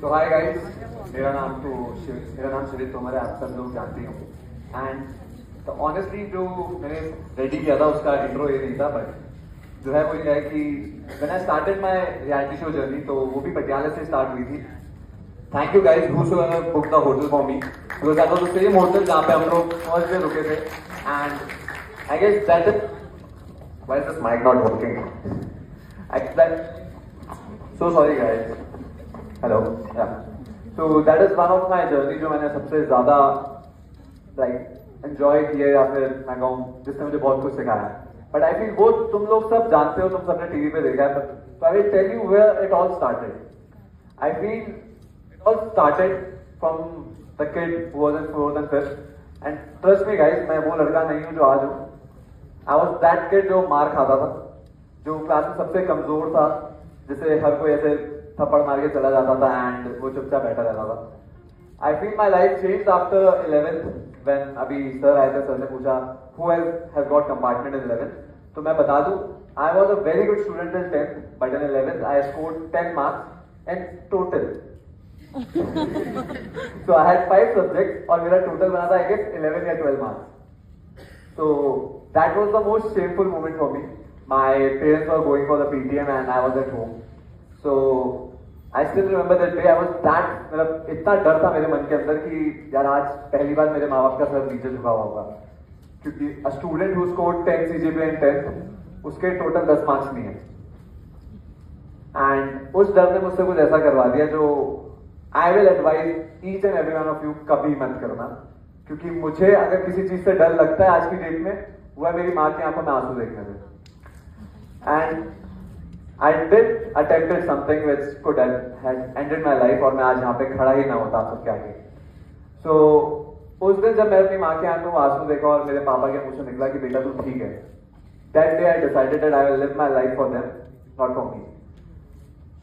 तो hi guys, मेरा नाम शिवित तोमर है, आप सब लोग जानते हो। एंड तो ऑनेस्टली जो मैंने रेडी किया था उसका इंट्रो ये नहीं था, बट जो है वो ये है कि मैंने started my reality show journey, तो वो भी पटियाला से स्टार्ट हुई थी। Thank you guys whosoever book the hotel for me, because that was the same hotel जहाँ पे हम लोग फर्स्ट डे रुके थे। And I guess that is why is this mic not working? So sorry guys. Hello, तो that is one of my journey जो मैंने सबसे ज्यादा लाइक एंजॉय किया, या फिर मैं कहूँ जिसने मुझे बहुत कुछ सिखाया। बट आई फील वो तुम लोग सब जानते हो, तुम सबने टीवी पे देखा है, तो I will tell you where it all started. I feel it all started from the kid who was in 4th and 5th, and trust me guys, मैं वो लड़का नहीं हूँ जो आज हूँ। आई वॉज दैट किड जो मार खाता था, जो क्लास में सबसे कमजोर था, जिसे हर कोई ऐसे थप्पड़ मार के चला जाता था एंड वो चुपचाप बैठा रहता था। I feel my life change after 11th, when अभी सर आए थे, सर ने पूछा who has got compartment in 11th, तो मैं बता दूं I was a very good student in 10th, but in 11th I scored 10 marks in total. So I had 5 subject और मेरा टोटल बना था आई गेस 11 या 12 marks. So that was the most shameful moment for me. My parents were going for the PTM and I was at home. So I still remember that day. I was that, मतलब इतना डर था मेरे मन के अंदर कि यार आज पहली बार मेरे माँ बाप का सर नीचे झुका हुआ होगा, क्योंकि a student who scored 10 CGPA in 10th उसके टोटल 10 मार्क्स नहीं है। एंड उस डर ने मुझसे कुछ ऐसा करवा दिया जो I will advise each and every one of you कभी मत करना, क्योंकि मुझे अगर किसी चीज से डर लगता है आज की डेट में, वो है मेरी माँ की आंखों में आंसू देखने से। And I did attempted something which could have ended my life, और मैं आज यहाँ पे खड़ा ही ना होता आप सबके आगे। सो उस दिन जब मैंने अपनी माँ की आंखों में आंसू देखा और मेरे पापा के मुंह से निकला कि बेटा तू ठीक है, that day I decided that I will live my life for them, not for me.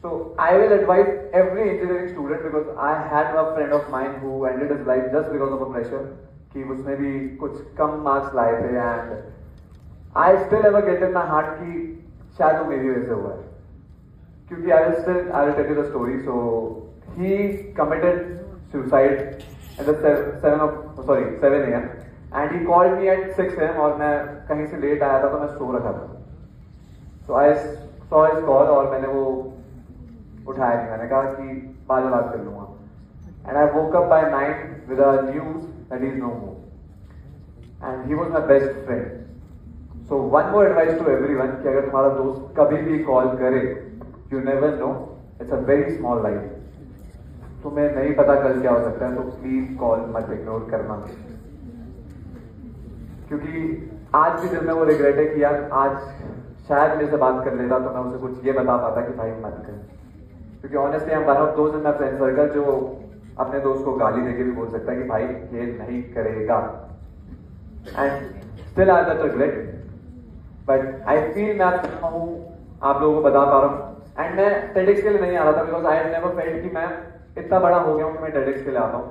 So I will advise every engineering student, because I had a friend of mine who ended his life just because of a pressure कि उसने भी कुछ कम marks लाए थे, and I still ever get in my heart कि शायद वो मेरी वजह से हुआ है, क्योंकि I will tell you the story. So he committed suicide at the 7 a.m. and he called me at 6 a.m. और मैं कहीं से लेट आया था तो मैं सो रखा था। So I saw his call और मैंने वो उठाया नहीं, मैंने कहा कि बाद में बात कर लूंगा। And I woke up by 9 with a news that he is no more, and he was my best friend. So one more advice to everyone कि अगर तुम्हारा दोस्त कभी भी कॉल करे, you never know, it's a very small life, तुम्हें नहीं पता कल क्या हो सकता है, तो प्लीज कॉल मत इग्नोर करना, क्योंकि आज के दिन में वो रिग्रेट है कि यार आज शायद मेरे से बात कर लेता तो मैं उसे कुछ ये बता पाता कि भाई मत कर। क्योंकि ऑनेस्टली हम वन ऑफ दोस्त इन माय फ्रेंड सर्कल जो अपने दोस्त को गाली देके भी बोल सकता है कि भाई ये नहीं करेगा, and still I that regret. But I feel मैं आप लोगों को बता पा रहा हूँ, एंड मैं टेडेक्स के लिए नहीं आ रहा था, because I had never felt कि मैं इतना बड़ा हो गया हूँ कि मैं टेडेक्स के लिए आता हूँ।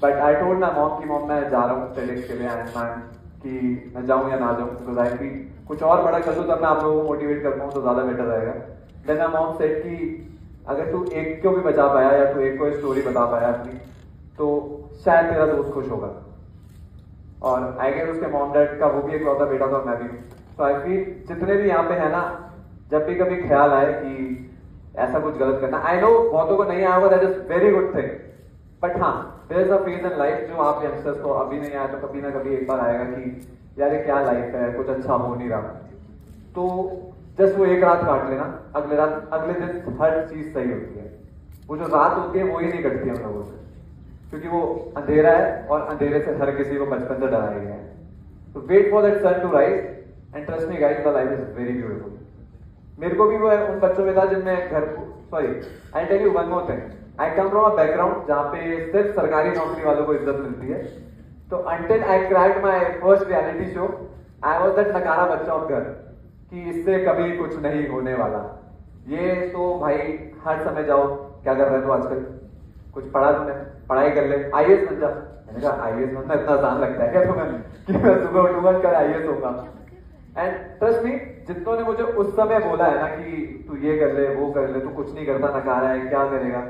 But I told my mom कि मॉम मैं जा रहा हूँ टेडेक्स के लिए, एंड मैम कि मैं जाऊँ या ना जाऊँ, बिकॉज आई फील कुछ और बड़ा कर दूँ तब मैं आप लोगों को मोटिवेट कर पाऊँ तो ज्यादा बेटर रहेगा। देन माय मॉम सेड कि अगर तू एक को भी बचा पाया या तू एक को स्टोरी बता पाया अपनी, तो शायद तेरा दोस्त खुश होगा। और आई गेस उसके मॉम डैड का वो भी एक लौता बेटा था और मैं भी। तो आई फील जितने भी यहाँ पे है ना, जब भी कभी ख्याल आए कि ऐसा कुछ गलत करना, आई नो बहुतों को नहीं आया होगा, that is very good thing, but हाँ there is a phase in life जो आप यंगस्टर्स को अभी नहीं आया तो कभी ना कभी एक बार आएगा कि यार ये क्या लाइफ है, कुछ अच्छा हो नहीं रहा। तो जस्ट वो एक रात काट लेना, अगले दिन हर चीज सही होती है। वो जो रात होती है वो ही नहीं कटती हम लोगों से, क्योंकि वो अंधेरा है और अंधेरे से हर किसी को बचपन से डराया गया है। तो wait for that sun to rise, and trust me guys the life is very beautiful. मेरे को भी वो उन बच्चों में था जिनमें I tell you one more thing, I come from a background जहाँ पे सिर्फ सरकारी नौकरी वालों को इज्जत मिलती है। तो until I cracked my first reality show, I was that नकारा बच्चा ऑफ घर कि इससे कभी कुछ नहीं होने वाला। ये तो भाई हर समय जाओ, क्या कर रहे हो आजकल, कुछ पढ़ा तुमने, पढ़ाई कर ले, आईएएस बन जा। मैंने कहा आईएएस बनना इतना आसान लगता है क्या तुम्हें कि मैं सुबह उठूंगा कर आईएएस होगा। एंड ट्रस्ट मी, जितनों ने मुझे उस समय बोला है ना कि तू ये कर ले वो कर ले, तू कुछ नहीं करता, नकारा है, क्या करेगा,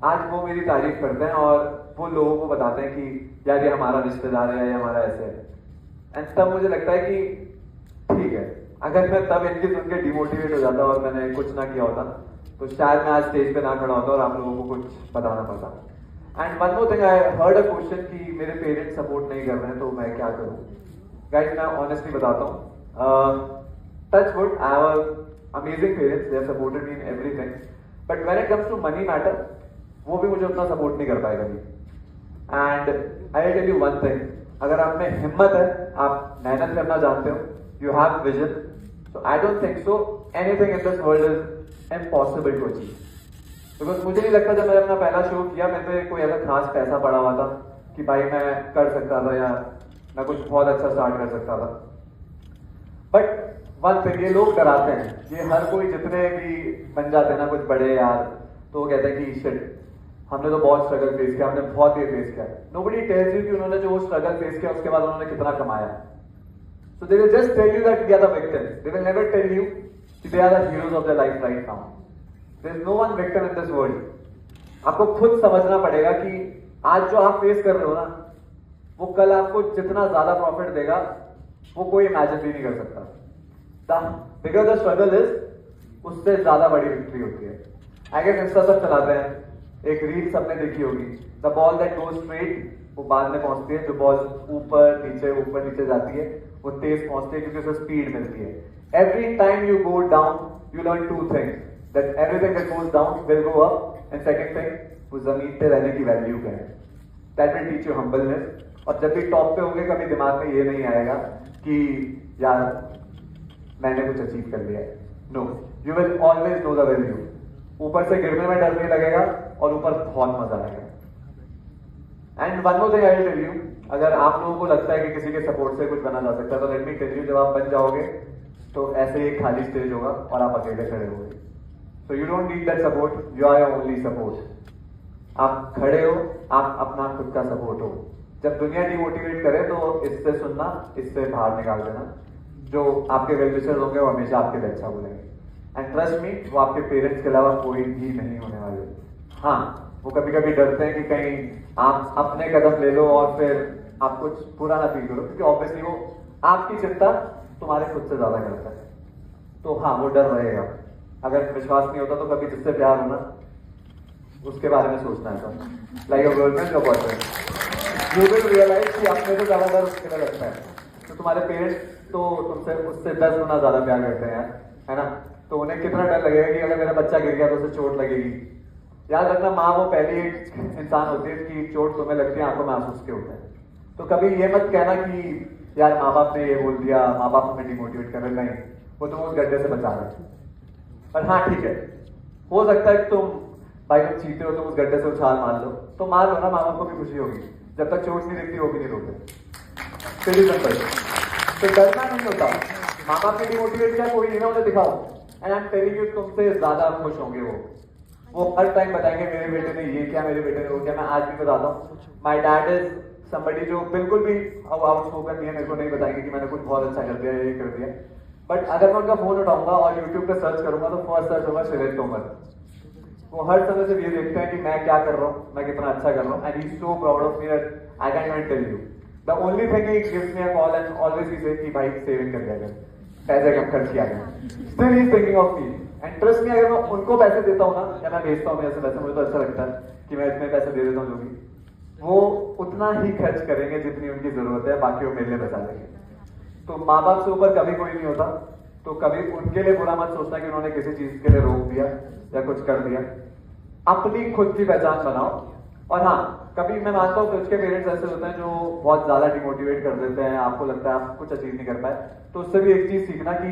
आज वो मेरी तारीफ करते हैं और वो लोगों को बताते हैं कि यार ये हमारा रिश्तेदार है या हमारा ऐसे है। एंड तब मुझे लगता है कि ठीक है, अगर मैं तब इनकी सुन के डिमोटिवेट हो जाता और मैंने कुछ ना किया होता तो शायद मैं आज स्टेज पे ना खड़ा होता और आप लोगों को कुछ बताना पड़ता। And one more thing, I heard a question कि मेरे पेरेंट्स सपोर्ट नहीं कर रहे हैं तो मैं क्या करूं। गाइस मैं ऑनेस्टली बताता हूं, touch wood, I have amazing parents, they have supported me in everything, but when it comes to money matter वो भी मुझे उतना सपोर्ट नहीं कर पाए कभी। And I tell you one thing, अगर आप में हिम्मत है, आप मेहनत करना जानते हो, you have vision, so I don't think so anything in this world is impossible to achieve. Because मुझे नहीं लगता जब मैंने अपना पहला शो किया मेरे पे कोई ऐसा खास पैसा पड़ा हुआ था कि भाई मैं कर सकता था या मैं कुछ बहुत अच्छा स्टार्ट कर सकता था। बट वन थिंग, ये लोग डराते हैं, ये हर कोई जितने भी बन जाते हैं ना कुछ बड़े यार, तो वो कहते हैं कि शिट हमने तो बहुत स्ट्रगल फेस किया, हमने बहुत ये फेस किया। नोबडी टेल्स यू कि उन्होंने जो वो स्ट्रगल फेस किया उसके बाद उन्होंने कितना कमाया। So they will just tell you that we are the victims. They will never tell you that they are the heroes of their life right now. There is no one victim in this world. आपको खुद समझना पड़ेगा कि आज जो आप face कर रहे हो ना, वो कल आपको जितना ज्यादा प्रॉफिट देगा वो कोई इमेजिन भी नहीं कर सकता। The bigger the struggle is, उससे ज्यादा बड़ी विक्ट्री होती है। आई गेस इंस्टा सब चलाते हैं, एक रील सबने देखी होगी, the ball that goes straight वो बाद में पहुंचती है, जो बॉल ऊपर नीचे जाती है वो तेज पहुंचती है क्योंकि उसे स्पीड मिलती है। Every time you go down you learn two things, that everything that goes down will go up, and second thing, उस जमीन पे रहने की वैल्यू क्या है, that will teach you humbleness. और जब भी टॉप पे होंगे कभी दिमाग में ये नहीं आएगा कि यार मैंने कुछ अचीव कर लिया है। No, you will always know the value. ऊपर से गिरने में डर नहीं लगेगा और ऊपर बहुत मजा आएगा। And one more thing I will tell you, अगर आप लोगों को लगता है कि किसी के सपोर्ट से कुछ बना जा सकता है तो लेट मी टेल यू, जब आप बन जाओगे तो ऐसे ही एक खाली स्टेज होगा और आप अकेले खड़े होंगे। So you don't need that support, you are your only support. आप खड़े हो, आप अपना खुद का सपोर्ट हो। जब दुनिया डिमोटिवेट करे तो इससे सुनना, इससे बाहर निकाल देना। जो आपके वेल विशर्स होंगे वो हमेशा आपके लिए अच्छा बोलेंगे, एंड ट्रस्ट मी, वो आपके पेरेंट्स के अलावा कोई भी नहीं होने वाले। हाँ, वो कभी कभी डरते हैं कि कहीं आप अपने कदम ले लो और फिर आप कुछ बुरा ना फील करो, क्योंकि ऑब्वियसली वो आपकी चिंता तुम्हारे खुद से ज्यादा करता है। तो हाँ, वो डर रहेगा। अगर विश्वास नहीं होता तो कभी जिससे प्यार होना उसके बारे में सोचना है, लाइक अ गर्लफ्रेंड और बॉयफ्रेंड, यू विल रियलाइज कि अपने से ज्यादा डर उसके लिए लगता है। तो तुम्हारे पेरेंट्स तो तुमसे उससे 10 गुना ज्यादा प्यार करते हैं, है ना? तो उन्हें कितना डर लगेगा कि अगर मेरा बच्चा गिर गया तो उसे चोट लगेगी। याद रखना, माँ वो पहली एक इंसान होती है कि चोट तुम्हें लगती है, आंखों में आंसू उसके होते हैं। तो कभी ये मत कहना कि यार माँ बाप ने ये बोल दिया, माँ बाप हमें डिमोटिवेट कर रहे, नहीं, वो तुम उस गड्ढे से बचा रहे। पर हाँ ठीक है, हो सकता है कि तुम भाई तुम चीते हो, तुम उस गड्ढे से उछाल मार लो, तो मार लो ना, माँ बाप को भी खुशी होगी। जब तक चोट नहीं दिखती वो भी नहीं रोते। तो डरना नहीं होता, माँ बाप ने डिमोटिवेट किया, कोई नहीं ना, उन्हें दिखाओ, and I am telling you, तुमसे ज्यादा खुश होंगे वो हर टाइम बताएंगे मेरे बेटे ने ये किया, मेरे बेटे ने वो किया। मैं आज भी बताता हूँ, माई डैड इज समबडी जो बिल्कुल भी आउटस्पोकन नहीं है, मेरे को नहीं बताएंगे कि मैंने कुछ बहुत अच्छा कर दिया, ये कर दिया। बट अगर मैं उनका फोन उठाऊंगा और यूट्यूब पे सर्च करूंगा तो फर्स्ट सर्च होगा शिवेश तोमर। वो हर समय से ये देखते हैं कि मैं क्या कर रहा हूँ, मैं कितना अच्छा कर रहा हूँ, and he is so proud of me that I can not tell you. The only thing he gives me a call and always he says कि भाई सेविंग कर दिया गया, पैसे कम खर्च किया गया, still he is thinking of me. And trust मी, अगर मैं उनको पैसे देता हूँ ना, या मैं भेजता हूँ ऐसे पैसे, मुझे तो अच्छा लगता है कि मैं इतने पैसे दे देता हूँ, जो भी वो उतना ही खर्च करेंगे जितनी उनकी जरूरत है, बाकी वो मेरे लिए बचा लेंगे। तो माँ बाप से ऊपर कभी कोई नहीं होता, तो कभी उनके लिए बुरा मत सोचना कि उन्होंने किसी चीज के लिए रोक दिया या कुछ कर दिया। अपनी खुद की पहचान बनाओ। और हाँ, कभी मैं मानता हूँ कि उसके पेरेंट्स ऐसे होते हैं जो बहुत ज्यादा डिमोटिवेट कर देते हैं, आपको लगता है आप कुछ अचीव नहीं कर पाए, तो उससे भी एक चीज सीखना कि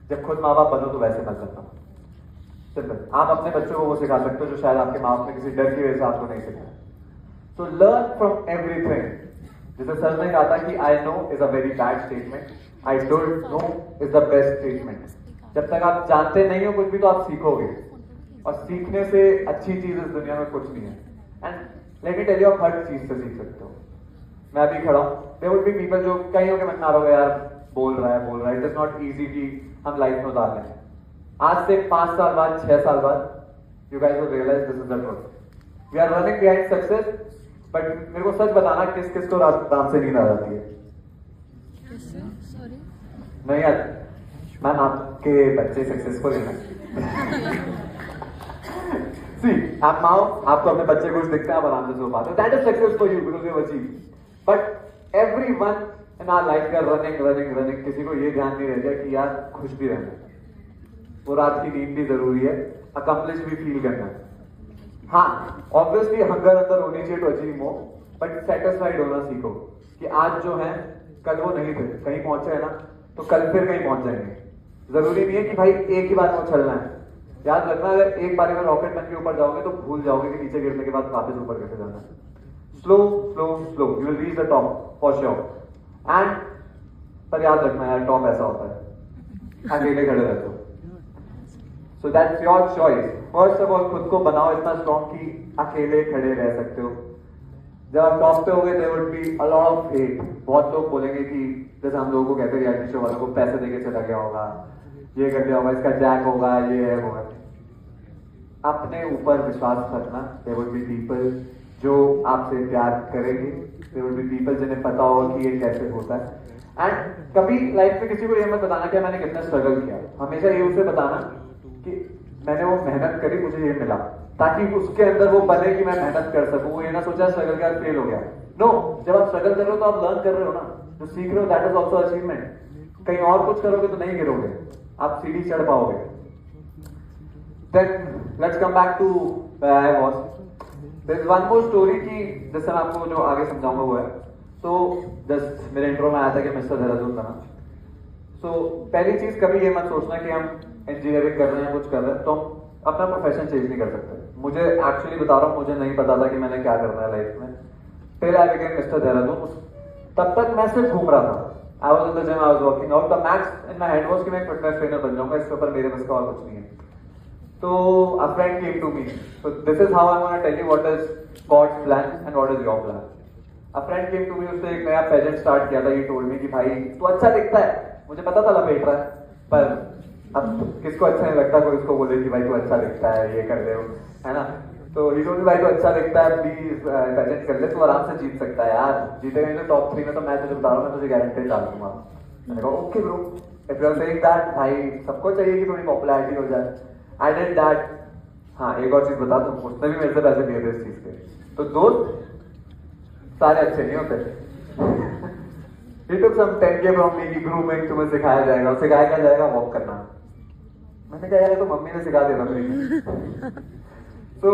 जब खुद माँ बाप बनो तो वैसे मत बनना। सिंपल, आप अपने बच्चों को वो सिखा सकते हो जो शायद आपके माँ बाप ने किसी डर की वजह से आपको नहीं सिखाया। So learn from everything. जैसे सर ने कहा था कि I know is a very bad statement, I don't know is the best statement. जब तक आप जानते नहीं हो कुछ भी तो आप सीखोगे, और सीखने से अच्छी चीज इस दुनिया में कुछ नहीं है। And let me tell you, आप हर चीज से सीख सकते हो। मैं अभी खड़ा हूँ, देयर वुड बी पीपल जो कहीं के मन में आ रहा होगा यार बोल रहा है, इट इज नॉट इजी कि हम लाइफ में उतार लें। आज से 5 साल बाद, 6 साल बाद You guys will realize this is the truth. We are running behind success, but मेरे को सच बताना किस किस को रात से नींद आ जाती है? सॉरी नहीं यार, मैम आपके बच्चे सक्सेसफुल हैं। See, आप now आपको अपने बच्चे कुछ दिखता है, आप आराम से सो पाते हो। That is success for you because you have achieved. But everyone in our life we are running. किसी को ये ध्यान नहीं रहता कि यार खुश भी रहना है, वो रात की नींद भी जरूरी है, अकम्प्लिश भी फील करना है। हाँ, ऑब्वियसली हंगर अंदर होनी चाहिए to achieve more, but satisfied होना सीखो कि आज जो है कल वो नहीं थे, कहीं पहुंचे है ना तो कल फिर कहीं पहुंच जाएंगे। जरूरी नहीं है कि भाई एक ही बार में उछलना है। याद रखना, अगर एक बार में रॉकेट बन के ऊपर जाओगे तो भूल जाओगे कि नीचे गिरने के बाद वापस ऊपर कैसे जाना है। Slow you will reach the top for sure. And पर याद रखना यार, टॉप ऐसा होता है अकेले खड़े रहते हो। So that's your choice. First of all खुद को बनाओ इतना स्ट्रॉन्ग कि अकेले खड़े रह सकते हो। जब आप टॉप पे होगे there would be a lot of hate. बहुत लोग बोलेंगे कि जैसे हम लोगों को कहते हैं रियलिटी शो वालों को पैसे देके चला गया होगा, ये कर दिया होगा, इसका जैक होगा, ये है होगा। अपने ऊपर विश्वास रखना। देयर वुड बी पीपल जो आपसे प्यार करेंगे, देयर वुड बी पीपल जिन्हें पता होगा कि ये कैसे होता है। एंड कभी लाइफ में किसी को ये मत बताना कि मैंने कितना स्ट्रगल किया। हमेशा ये उसे बताना कि मैंने वो मेहनत करी, मुझे ये मिला, ताकि उसके अंदर वो बने कि मैं मेहनत कर सकूं। वो ये ना सोचा स्ट्रगल के बाद फेल हो गया। नो, जब आप स्ट्रगल कर रहे हो तो आप लर्न कर रहे हो ना, जो सीख रहे हो दैट इज ऑल्सो अचीवमेंट। कहीं और कुछ करोगे तो नहीं गिरोगे, आप सीढ़ी चढ़ पाओगे। Then let's come back to where I was. There is one more story की जिससे मैं आपको जो आगे समझाऊंगा वो है। तो जस्ट मेरे इंट्रो में आया था कि मिस्टर देहरादून का नाम। सो पहली चीज, कभी ये मत सोचना कि हम इंजीनियरिंग कर रहे हैं, कुछ कर रहे हैं तो हम अपना प्रोफेशन चेंज नहीं कर सकते। मुझे एक्चुअली बता रहा हूँ, मुझे नहीं पता था कि मैंने क्या करना है लाइफ में till I became mister Dehradun. तब तक मैं सिर्फ घूम रहा था। I was in the gym, I was working out. The max in my head was कि मैं फिटनेस ट्रेनर बन जाऊंगा, इसके ऊपर मेरे बस का और कुछ नहीं है। तो a friend came to me, so this is how I want to tell you what is God's plan and what is your plan. A friend came to me, उसने एक नया पेजेंट स्टार्ट किया था। ही टोल्ड मी कि भाई तू अच्छा दिखता है। मुझे पता था लपेट रहा है, पर अब किसको अच्छा नहीं लगता कोई उसको बोले कि भाई तू अच्छा दिखता है, ये कर ले, है ना। तो ही टोल्ड मी भाई तू अच्छा दिखता है, प्लीज पेजेंट कर ले, तू आराम से जीत सकता है यार। जीतेगा तो टॉप 3 में तो मैं तुझे बता रहा हूँ, मैं तुझे गारंटी डाल दूंगा। मैंने कहा okay bro, if you are saying that, भाई सबको चाहिए कि थोड़ी पॉपुलैरिटी हो जाए। I did that. हाँ, एक और चीज बता दूं, उसने भी मेरे से पैसे लिए थे इस चीज के। तो दोस्त सारे अच्छे नहीं होते। He took some 10K from me कि ग्रूमिंग तुम्हें सिखाया जाएगा। सिखाया क्या जाएगा? वॉक करना। मैंने कहा यार तो मम्मी ने सिखा दिया था। So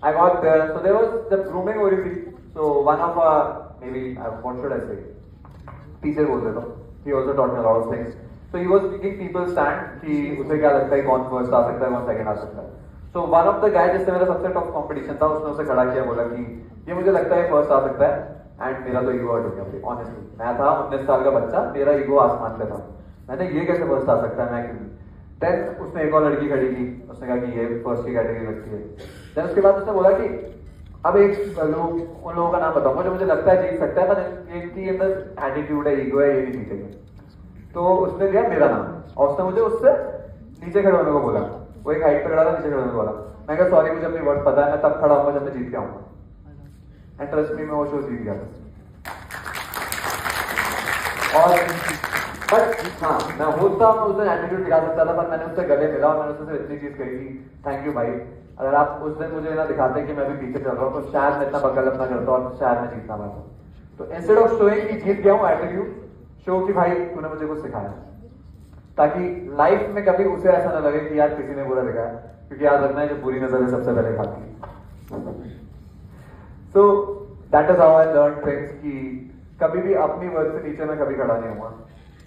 I got there. So there was the grooming हो रही थी। So one of maybe what should I say? Teacher बोल देता हूँ। He also taught me a lot of things. So he was making people stand कि उसे क्या लगता है कौन फर्स्ट आ सकता है, कौन सेकंड आ सकता है। So one of the guys जिससे मेरा सबसे टॉप कंपटीशन था, उसने उसे खड़ा किया, बोला कि ये मुझे लगता है फर्स्ट आ सकता है। एंड मेरा तो ईगो हर्ट हो गया। ऑनेस्टली मैं था 19 साल का बच्चा, मेरा ईगो आसमान पे था। मैंने ये कैसे फर्स्ट आ सकता है, मैं क्यों। देन उसने एक और लड़की खड़ी की, उसने कहा कि ये फर्स्ट की कैटेगरी लगती है। देन उसके बाद उसने बोला कि अब एक लोग, उन लोगों का नाम बताऊंगा जो मुझे लगता है जीत सकता है, पर इनकी अंदर एटीट्यूड है, ईगो है, ये नहीं जीतेंगे। तो उसने लिया मेरा नाम और उसने मुझे उससे नीचे खड़े होने को बोला। वो एक हाइट पे खड़ा था, नीचे खड़े होने को बोला। मैं कहा सॉरी, मुझे अपनी वर्ड पता है, मैं तब खड़ा होऊंगा जब मैं जीत के आऊंगा। एंड ट्रस्ट मी, मैं वो शो जीत गया। और बट हाँ, मैं होता मैं उसे एटीट्यूड दिखा सकता था, पर मैंने उससे गले मिला और मैंने उससे इतनी चीज कही थी, थैंक यू भाई। अगर आप उस दिन मुझे ना दिखाते कि मैं भी पीछे चल रहा हूँ तो शायद मैं इतना बकल अपना करता और शायद मैं जीतना पाता। तो इंस्टेड ऑफ शोइंग कि जीत गया हूँ एटीट्यूड, शो कि भाई तूने मुझे कुछ सिखाया, ताकि लाइफ में कभी उसे ऐसा ना लगे कि यार किसी ने बुरा दिखाया। क्योंकि याद रखना है जो बुरी नजर है सबसे पहले खाती है। So that is how I learn things कि कभी भी अपनी वर्क से नीचे मैं कभी खड़ा नहीं हुआ।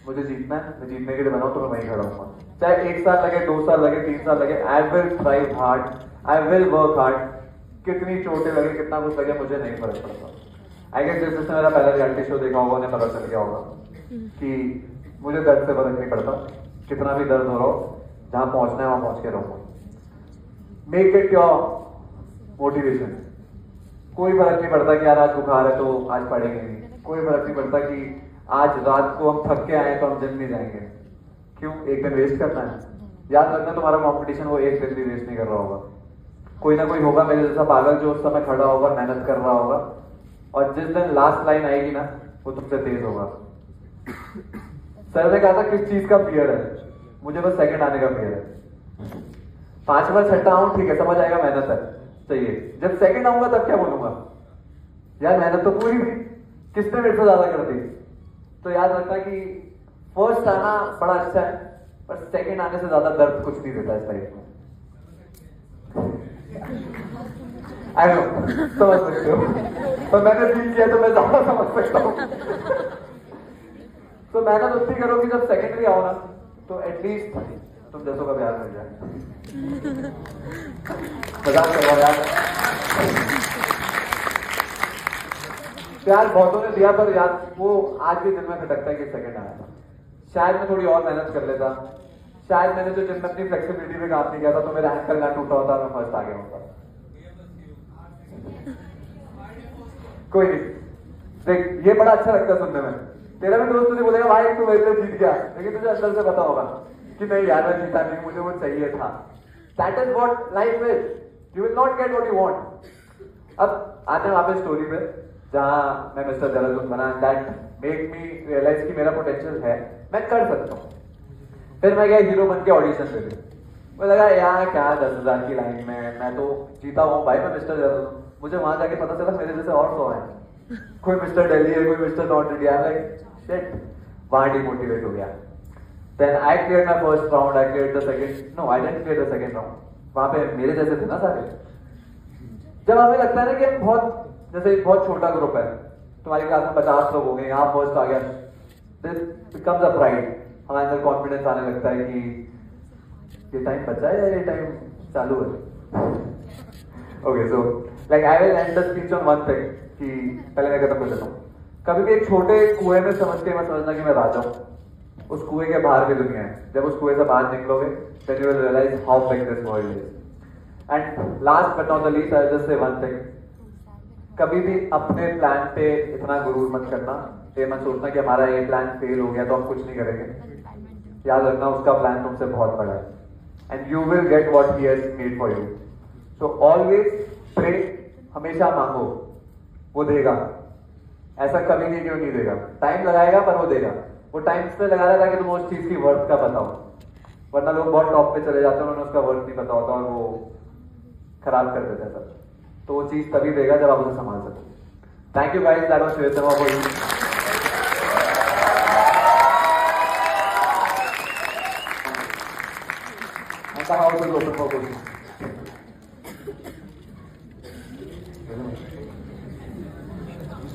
मुझे जीतना है, मैं जीतने के लिए बनाऊं तो मैं वहीं खड़ा हूँ। चाहे 1 साल लगे, 2 साल लगे, 3 साल लगे, I will try hard, I will work hard. कितनी चोटें लगे, कितना कुछ लगे, मुझे नहीं फर्क पड़ता। आई गेस जिसने मेरा पहला रियलिटी शो देखा होगा उन्हें पता चल गया होगा कि मुझे दर्द से फर्क नहीं पड़ता। कितना भी दर्द हो रहा हो, जहां पहुंचना है वहां पहुंच के रहूंगा। Make it your motivation. कोई फर्क नहीं पड़ता कि यार आज बुखार है तो आज पढ़ेंगे नहीं। कोई फर्क नहीं पड़ता कि आज रात को हम थक के आए तो हम जिम नहीं जाएंगे। क्यों? एक दिन वेस्ट करना है। याद रखना तुम्हारा कंपटीशन वो एक दिन भी वेस्ट नहीं कर रहा होगा। कोई ना कोई होगा मेरे जैसा पागल जो उस समय खड़ा होगा, मेहनत कर रहा होगा, और जिस दिन लास्ट लाइन आएगी ना वो तुमसे तेज होगा। सर ने कहा था किस चीज का फियर है, मुझे बस सेकंड आने का फियर है। 5 बार छठा आऊं ठीक है, समझ आएगा मेहनत है चाहिए, जब सेकंड आऊंगा तब क्या बोलूंगा, यार मेहनत तो पूरी हुई, किसने मेरे से ज्यादा कर दी। तो याद रखना कि फर्स्ट आना बड़ा अच्छा है, पर सेकंड आने से ज्यादा दर्द कुछ नहीं देता इस लाइफ में। आई नो, समझ सकते हो, पर मैंने फील किया तो मैं ज्यादा समझ सकता हूँ। तो मेहनत उतनी करो कि जब सेकेंडरी आओ ना तो एटलीस्ट तुम जैसों का प्यार मिल जाए। मजाक कर रहा यार, प्यार बहुतों ने दिया, पर यार वो आज भी दिल में खटकता है कि सेकंड आया था। शायद मैं थोड़ी और मेहनत कर लेता, शायद मैंने जो जिम में अपनी फ्लेक्सिबिलिटी पे काम नहीं किया था तो मेरा एंकल ना टूटा होता, मैं फर्स्ट आ गया होता। कोई नहीं, देख ये बड़ा अच्छा लगता है सुनने में, तेरा भी दोस्त तुझे बोलेगा भाई तू वैसे जीत गया, लेकिन तुझे अंदर से पता होगा कि नहीं यार मैं जीता नहीं, मुझे वो चाहिए था। That is what life is, you will not get what you want. अब आते हैं वापस स्टोरी पे, जहां मैं मिस्टर देहरादून बना, दैट मेक मी रियलाइज कि मेरा पोटेंशियल है, मैं कर सकता हूँ। फिर मैं गया हीरो बन के ऑडिशन पे भी, मुझे लगा यार क्या 10,000 की लाइन में, मैं तो जीता हूँ भाई, मैं मिस्टर देहरादून। मुझे वहां जाके पता चला मेरे जैसे और 100 हैं, कोई मिस्टर दिल्ली है, कोई mister north India, like shit, वहां डिमोटिवेट हो गया। Then I clear my first round, I clear the second, no I didn't clear the second round, वहां पे मेरे जैसे थे ना सारे। जब हमें लगता है ना कि हम बहुत, जैसे बहुत छोटा ग्रुप है, तुम्हारी क्लास में 50 लोग हो गए, यहाँ फर्स्ट आ गया, दिस बिकम्स अ प्राइड, हमारे अंदर कॉन्फिडेंस आने लगता है कि ये टाइम बचा है या ये टाइम चालू है। Okay, so like I will and the speech on one thing, कि पहले मैं खत्म कर देता हूँ। कभी भी एक छोटे कुएं में समझ के मैं समझना कि मैं राजा हूँ, उस कुएं के बाहर की दुनिया है। जब उस कुएं से बाहर निकलोगे then you will realise how big this world is. And last but not the least I just say one thing, कभी भी अपने प्लान पे इतना गुरूर मत करना, ये मत सोचना कि हमारा ये प्लान फेल हो गया तो हम कुछ नहीं करेंगे। याद रखना उसका प्लान तुमसे बहुत बड़ा है, and you will get what he has made for you. So always pray, हमेशा मांगो, वो देगा। ऐसा कभी नहीं कि वो नहीं देगा, टाइम लगाएगा पर वो देगा। वो टाइम पे लगा रहा था कि तुम उस चीज की वर्थ का बताओ, वरना लोग बहुत टॉप पे चले जाते हैं, उन्हें उसका वर्थ नहीं पता होता और वो खराब कर देते हैं सब। तो वो चीज तभी देगा जब आप उसे संभाल सको। Thank you guys, that was Shwet Sharma for you. ऐसा house is open for questions.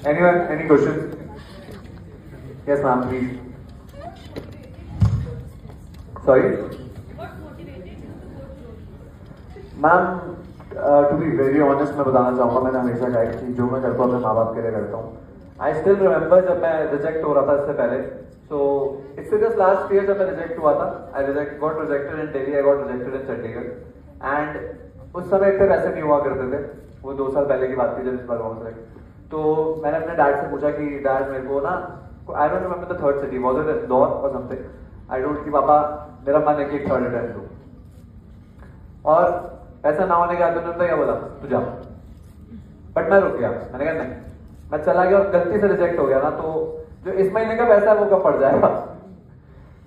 Anyone, any questions? Yes, ma'am, please. Sorry? Ma'am, to be very honest मैं बताना चाहूँगा, मैंने हमेशा कहा कि जो मैं करता हूँ अपने माँ बाप के लिए करता हूँ। आई स्टिल रिमेंबर जब मैं रिजेक्ट हो रहा था इससे पहले, सो इससे जस्ट लास्ट ईयर जब मैं रिजेक्ट हुआ था, I got rejected in Delhi, I got rejected in Chandigarh, and उस समय इतने पैसे नहीं हुआ करते थे। वो 2 साल पहले की बात थी जब इस बार वहाँ से। तो मैंने अपने डैड से पूछा कि डैड मेरे को ना, I don't remember the third city, was it Indore और समथिंग, आई डोंट, कि पापा मेरा मन है कि एक थर्ड अटेम्प्ट दूं, और ऐसा ना होने के बाद उन्होंने क्या बोला, तू जा। बट मैं रुक गया, मैंने कहा नहीं, मैं चला गया और गलती से रिजेक्ट हो गया ना तो जो इस महीने का पैसा है वो कब पड़ जाएगा।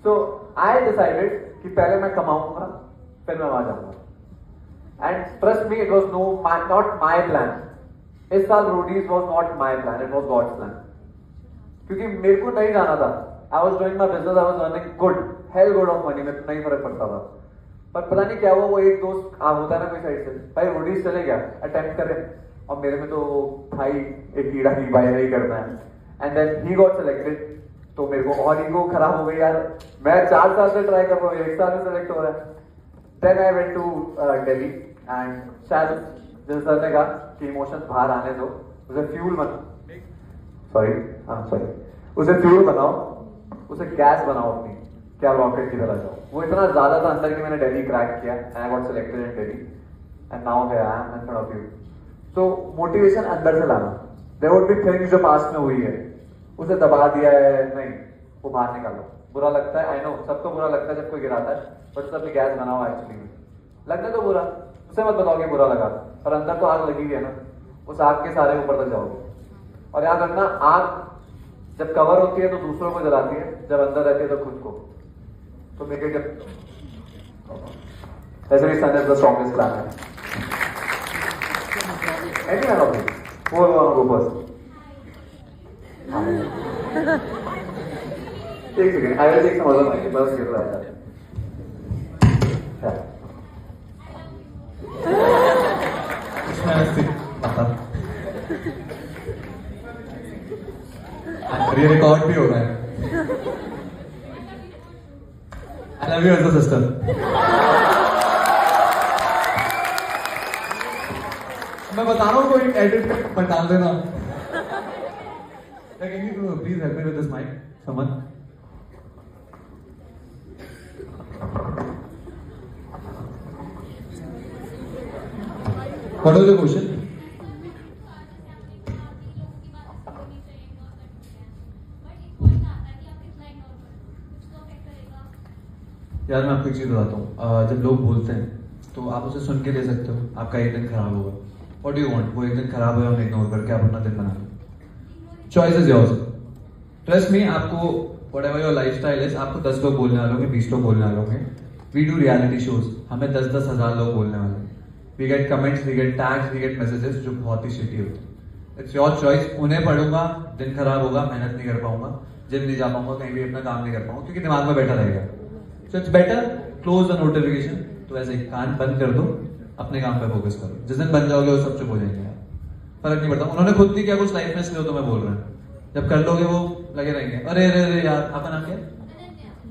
सो आई डिसाइडेड कि पहले मैं कमाऊंगा फिर मैं वहां जाऊंगा, and trust me it was not my plan. इस साल Roadies was not my plan, it was God's plan, क्योंकि मेरे को नहीं जाना था। I was doing my business, I was earning good, hell good of money, मेरे को नहीं फर्क पड़ता था। पर पता नहीं क्या हुआ, वो एक दोस्त होता है ना कोई साइड से, भाई रोडीज चले गया, अटेम्प्ट करे, और मेरे में तो था ही एक कीड़ा की भाई नहीं करना है, and then he got selected. तो मेरे को और ईगो खराब हो गई यार, मैं 4 साल से ट्राई कर रहा हूँ, 1 साल में सिलेक्ट हो रहा है। Then I went to Delhi, and शायद जैसे सर ने कहा कि इमोशंस बाहर आने दो, उसे फ्यूल बनाओ, उसे फ्यूल बनाओ, उसे गैस बनाओ अपनी, क्या रॉकेट की तरह जाओ। वो इतना ज्यादा था अंदर कि मैंने दिल्ली क्रैक किया, I got selected in Delhi, and now here I am in front of you. So motivation अंदर से लाना, देयर वुड बी थिंग्स जो पास्ट में हुई है, उसे दबा दिया है, नहीं, वो बाहर निकालो। बुरा लगता है, आई नो सबको बुरा लगता है जब कोई गिराता है, बट उसे अपनी गैस बनाओ एक्चुअली में, लगने तो बुरा, उसे मत बताओ कि बुरा लगा, पर अंदर तो आग लगी है ना, उस आग के सारे ऊपर तक जाओगे। और याद रखना, आग जब कवर होती है तो दूसरों को जलाती है, जब अंदर रहती है तो खुद को। तो मेक इट ऐसे भी sun is the strongest planet. Any one of this, वो गो फर्स्ट। एक second, I will take some other mic, बस ये रहा है। ये रिकॉर्ड भी हो रहा है। I love you as a sister. मैं बता रहा हूँ, कोई एडिट पर डाल देना। Can you please help me with this mic, someone? What was the question? यार मैं आपको एक चीज बताता हूँ, जब लोग बोलते हैं तो आप उसे सुन के ले सकते हो, आपका एक दिन खराब होगा। What do you want? वो एक दिन खराब हो, हम इग्नोर करके आप अपना दिन बना लो। Choice is yours. Trust me, आपको व्हाटएवर योर लाइफस्टाइल इज, आपको 10 लोग बोलने वाले होंगे, 20 लोग बोलने वाले होंगे। वी डू रियलिटी शोज, हमें 10-10 हजार लोग बोलने वाले हैं। We get comments, we get tags, we get messages जो बहुत ही शिटी होते हैं। It's your choice. उन्हें पढ़ूंगा, दिन खराब होगा, मेहनत नहीं कर पाऊंगा, जिम नहीं जा पाऊंगा, कहीं भी अपना काम नहीं कर पाऊंगा, क्योंकि दिमाग में बैठा रहेगा। So it's better close the notification. तो ऐसे कान बंद कर दो, अपने काम पे फोकस करो। जिस दिन बन जाओगे वो सब चुप हो जाएंगे, फर्क नहीं पड़ता। उन्होंने खुद नहीं किया कुछ लाइफ में, इसलिए तो मैं बोल रहा हूँ। जब कर लोगे वो लगे रहेंगे, अरे अरे अरे यार, आपका नाम क्या है?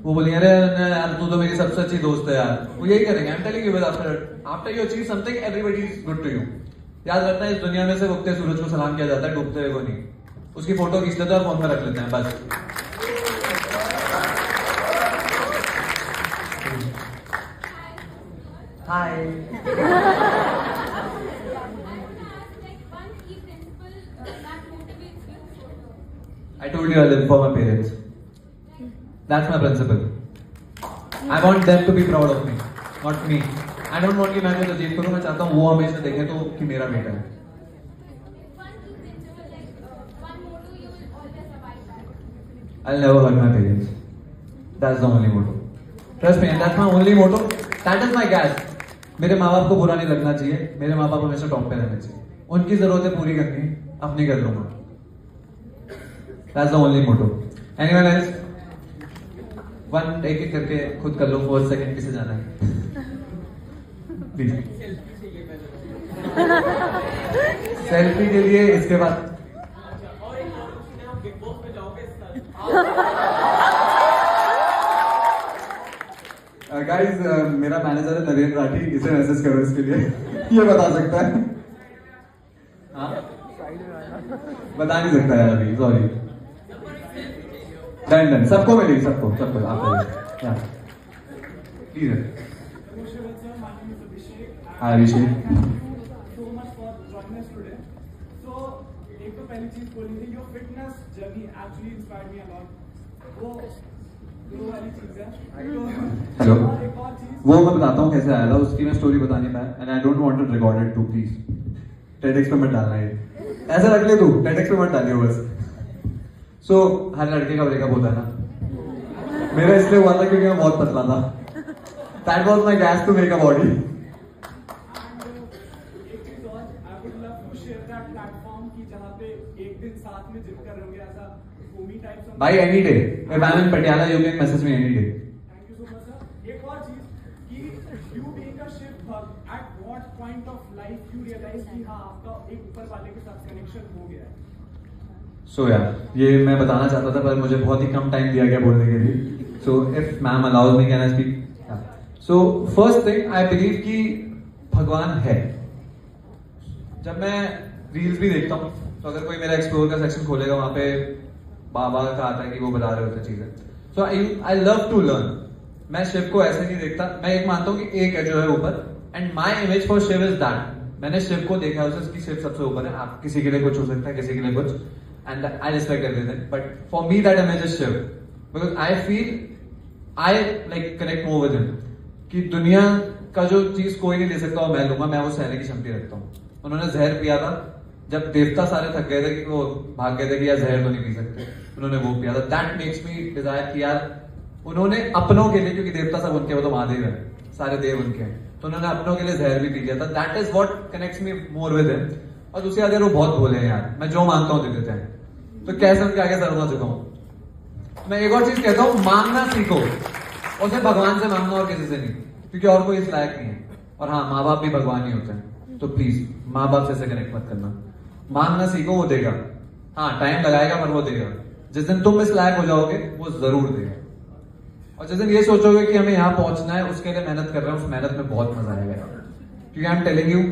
वो बोलेंगे, अरे यार तू तो मेरी सबसे अच्छी दोस्त है यार। वो यही करेंगे। I am telling you, after you achieve something, everybody is good to you. याद रखना, इस दुनिया में से उगते सूरज को सलाम किया जाता है, डूबते हुए को नहीं। उसकी फोटो खींच लेते हैं और फोन में रख लेते हैं, बस। हाय। I told you I live for my parents. That's my principle. I want them to be proud of me, not me. I don't want कि मैं कुछ अचीव करूँ, मैं चाहता हूँ वो हमेशा देखें तो कि मेरा बेटा है। I'll never hurt my parents. That's the only motto. Trust me, and that's my only motto. That is my gas. मेरे माँ बाप को बुरा नहीं लगना चाहिए, मेरे माँ बाप हमेशा टॉप पे रहने चाहिए। उनकी जरूरतें पूरी करनी, अपनी कर लूंगा। That's the only motto. Anyone else? One एक एक करके खुद कर लो। 4 सेकंड किसे जाना है? Please. सेल्फी के लिए इसके बाद गाइस, मेरा मैनेजर है नरेंद्र राठी, इसे मैसेज करो इसके लिए। ये बता सकता है। हाँ, बता नहीं सकता यार अभी, सॉरी। डन, सबको मिलेगी, सबको आप प्लीज। हाँ अभिषेक, एक तो पहली चीज बोली थी, your fitness journey actually inspired me a lot. वो वाली चीज है। हेलो, एक और चीज वो मैं बताता हूँ कैसे आया था, उसकी मैं स्टोरी बता नहीं पाया, and I don't want to record it too, please. TEDx पे मत डालना है, ऐसा रख ले तू, टेडेक्स पे मत डालियो बस। सो हर लड़के का ब्रेकअप होता है ना, मेरा इसलिए हुआ था क्योंकि मैं बहुत पतला था। That was my gas to make a body. भाई any day, if I am in Patiala you can message me any day. Thank you so much sir. एक और चीज कि you being a shift bhakt, at what point of life you realise कि हाँ आपका एक ऊपर वाले के साथ कनेक्शन हो गया है। सो यार, ये मैं बताना चाहता था पर मुझे बहुत ही कम टाइम दिया गया बोलने के लिए। So if ma'am allows me, can I speak? So first thing, I believe कि भगवान है। जब मैं रील्स भी देखता हूँ तो अगर कोई मेरा एक्सप्लोर का सेक्शन खोलेगा, वहां पे बाबा का आता है कि वो बता रहे होते चीजें। सो आई लव टू लर्न। मैं शिव को ऐसे नहीं देखता, मैं एक मानता हूँ कि एक है जो है ऊपर, and my image for Shiv is that. मैंने शिव को देखा है उसे कि शिव सबसे ऊपर है। आप किसी के लिए कुछ हो सकता है, किसी के लिए कुछ, and I respect everything, but for me that image is Shiv, because I feel I like connect more with him. कि दुनिया का जो चीज कोई नहीं ले सकता वो मैं लूंगा, मैं वो सहने की क्षमता रखता हूँ। उन्होंने जहर पिया था जब देवता सारे थक गए थे कि वो भाग गए थे कि यार जहर तो नहीं पी सकते, उन्होंने वो पिया था। दैट मेक्स मी डिजायर कि यार उन्होंने अपनों के लिए, क्योंकि देवता सब उनके, वो तो महादेव है, सारे देव उनके हैं, तो उन्होंने अपनों के लिए जहर भी पी लिया था। That is what connects me more with him. और दूसरी बात यार वो बहुत भोले हैं यार, मैं जो मांगता हूँ दे देते हैं, तो कैसे उनके आगे सर होना चुका मैं एक और चीज कहता हूँ, मांगना सीखो, और सिर्फ भगवान से मांगना और किसी से नहीं, क्योंकि और कोई इस लायक नहीं है। और हाँ, माँ बाप भी भगवान ही होते हैं, तो प्लीज माँ बाप से ऐसे कनेक्ट मत करना। मांगना सीखो, वो देगा। हाँ टाइम लगाएगा पर वो देगा। जिस दिन तुम इस लायक हो जाओगे वो जरूर देगा। और जिस दिन ये सोचोगे कि हमें यहाँ पहुंचना है, उसके लिए मेहनत कर रहे हैं, उस मेहनत में बहुत मजा आएगा। क्योंकि I am telling you,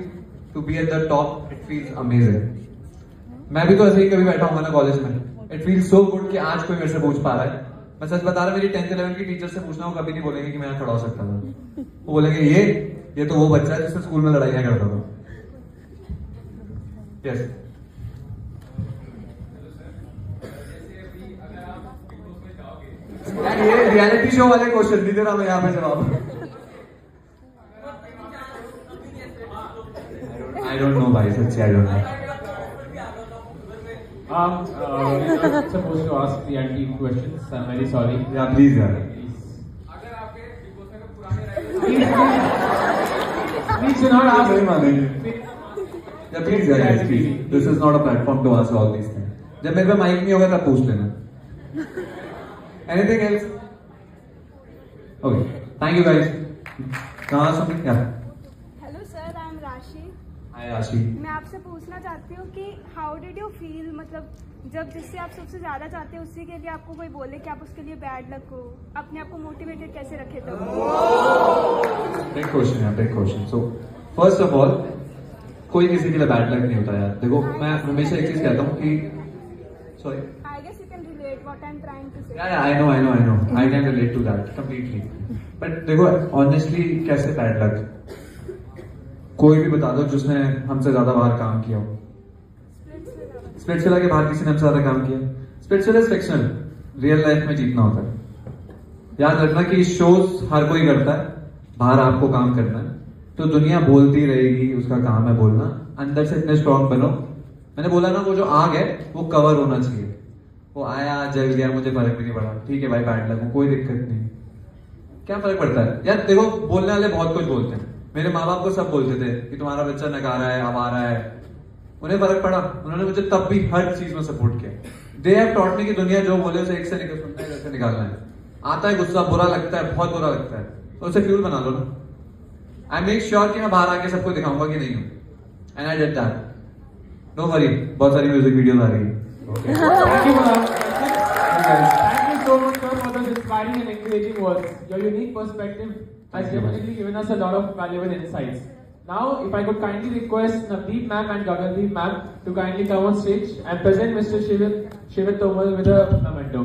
to be at the top it feels amazing. मैं भी तो ऐसे ही कभी बैठा हूँ ना कॉलेज में, इट फील्स सो गुड कि आज कोई मेरे से पूछ पा रहा है। मैं सच बता रहा, मेरी 10th 11th की टीचर से पूछना, वो कभी नहीं बोलेंगे कि मैं यहाँ खड़ा हो सकता था। वो बोलेंगे ये तो वो बच्चा है जिससे स्कूल में लड़ाइयाँ करता था। यस यार, ये रियलिटी शो वाले क्वेश्चन नहीं दे रहा मैं यहाँ पे जवाब। आई डोंट नो भाई, सच्ची I don't know. I'm supposed to ask the anti questions. I'm very sorry. Yeah, please यार। Please do not ask. नहीं मानेंगे। Yeah, please यार, please. This is not a platform to ask all these things. जब मेरे पे mic नहीं होगा तब पूछ लेना। Anything else? Okay. Thank you guys. कहाँ सुन क्या? हेलो सर, आई एम राशि। Hi राशि। मैं आपसे पूछना चाहती हूँ कि हाउ डिड यू फील, मतलब जब जिससे आप सबसे ज्यादा चाहते हैं उसी के लिए आपको कोई बोले कि आप उसके लिए बैड लक हो, अपने आप को मोटिवेटेड कैसे रखे तब? Big question यार, big question. So first of all, कोई किसी के लिए बैड लक नहीं होता यार। देखो मैं हमेशा एक चीज कहता हूँ कि sorry. I guess you can relate what I'm trying to say. Yeah, I know. I can relate to that completely. But देखो honestly कैसे बैड लक? कोई भी बता दो जिसने हमसे ज्यादा बाहर काम किया हो। स्प्लिट्सविला के बाहर किसी ने हमसे ज्यादा काम किया? Splitsvilla is fictional, real life में जीतना होता है। याद रखना कि शोज हर कोई करता है, बाहर आपको काम करना है। तो दुनिया बोलती रहेगी, उसका काम है बोलना। अंदर से इतने स्ट्रॉन्ग बनो। मैंने बोला ना, वो जो आग है वो कवर होना चाहिए। वो आया जल गया, मुझे फर्क भी नहीं पड़ा। ठीक है भाई, बैड लक, कोई दिक्कत नहीं, क्या फर्क पड़ता है यार। देखो बोलने वाले बहुत कुछ बोलते हैं। मेरे माँ बाप को सब बोलते थे कि तुम्हारा बच्चा नकारा है, आवारा है। उन्हें फर्क पड़ा, उन्होंने मुझे तब भी हर चीज में सपोर्ट किया। दे हैव टॉट मी कि दुनिया जो बोले उसे एक से निकल सुनना है, जैसे निकालना है। आता है गुस्सा, बुरा लगता है, बहुत बुरा लगता है, तो उसे फ्यूल बना लो ना। आई मेक श्योर कि मैं बाहर आके सबको दिखाऊंगा कि नहीं हूँ, and I did that. Don't worry, बहुत सारी म्यूजिक वीडियोस आ रही है। Thank you, Manoj. Thank you so much, sir, for those inspiring and encouraging words. Your unique perspective has definitely given us a lot of valuable insights. Now, if I could kindly request Navdeep ma'am and Gagandeep ma'am to kindly come on stage and present Mr. Shivit Tomal with a memento.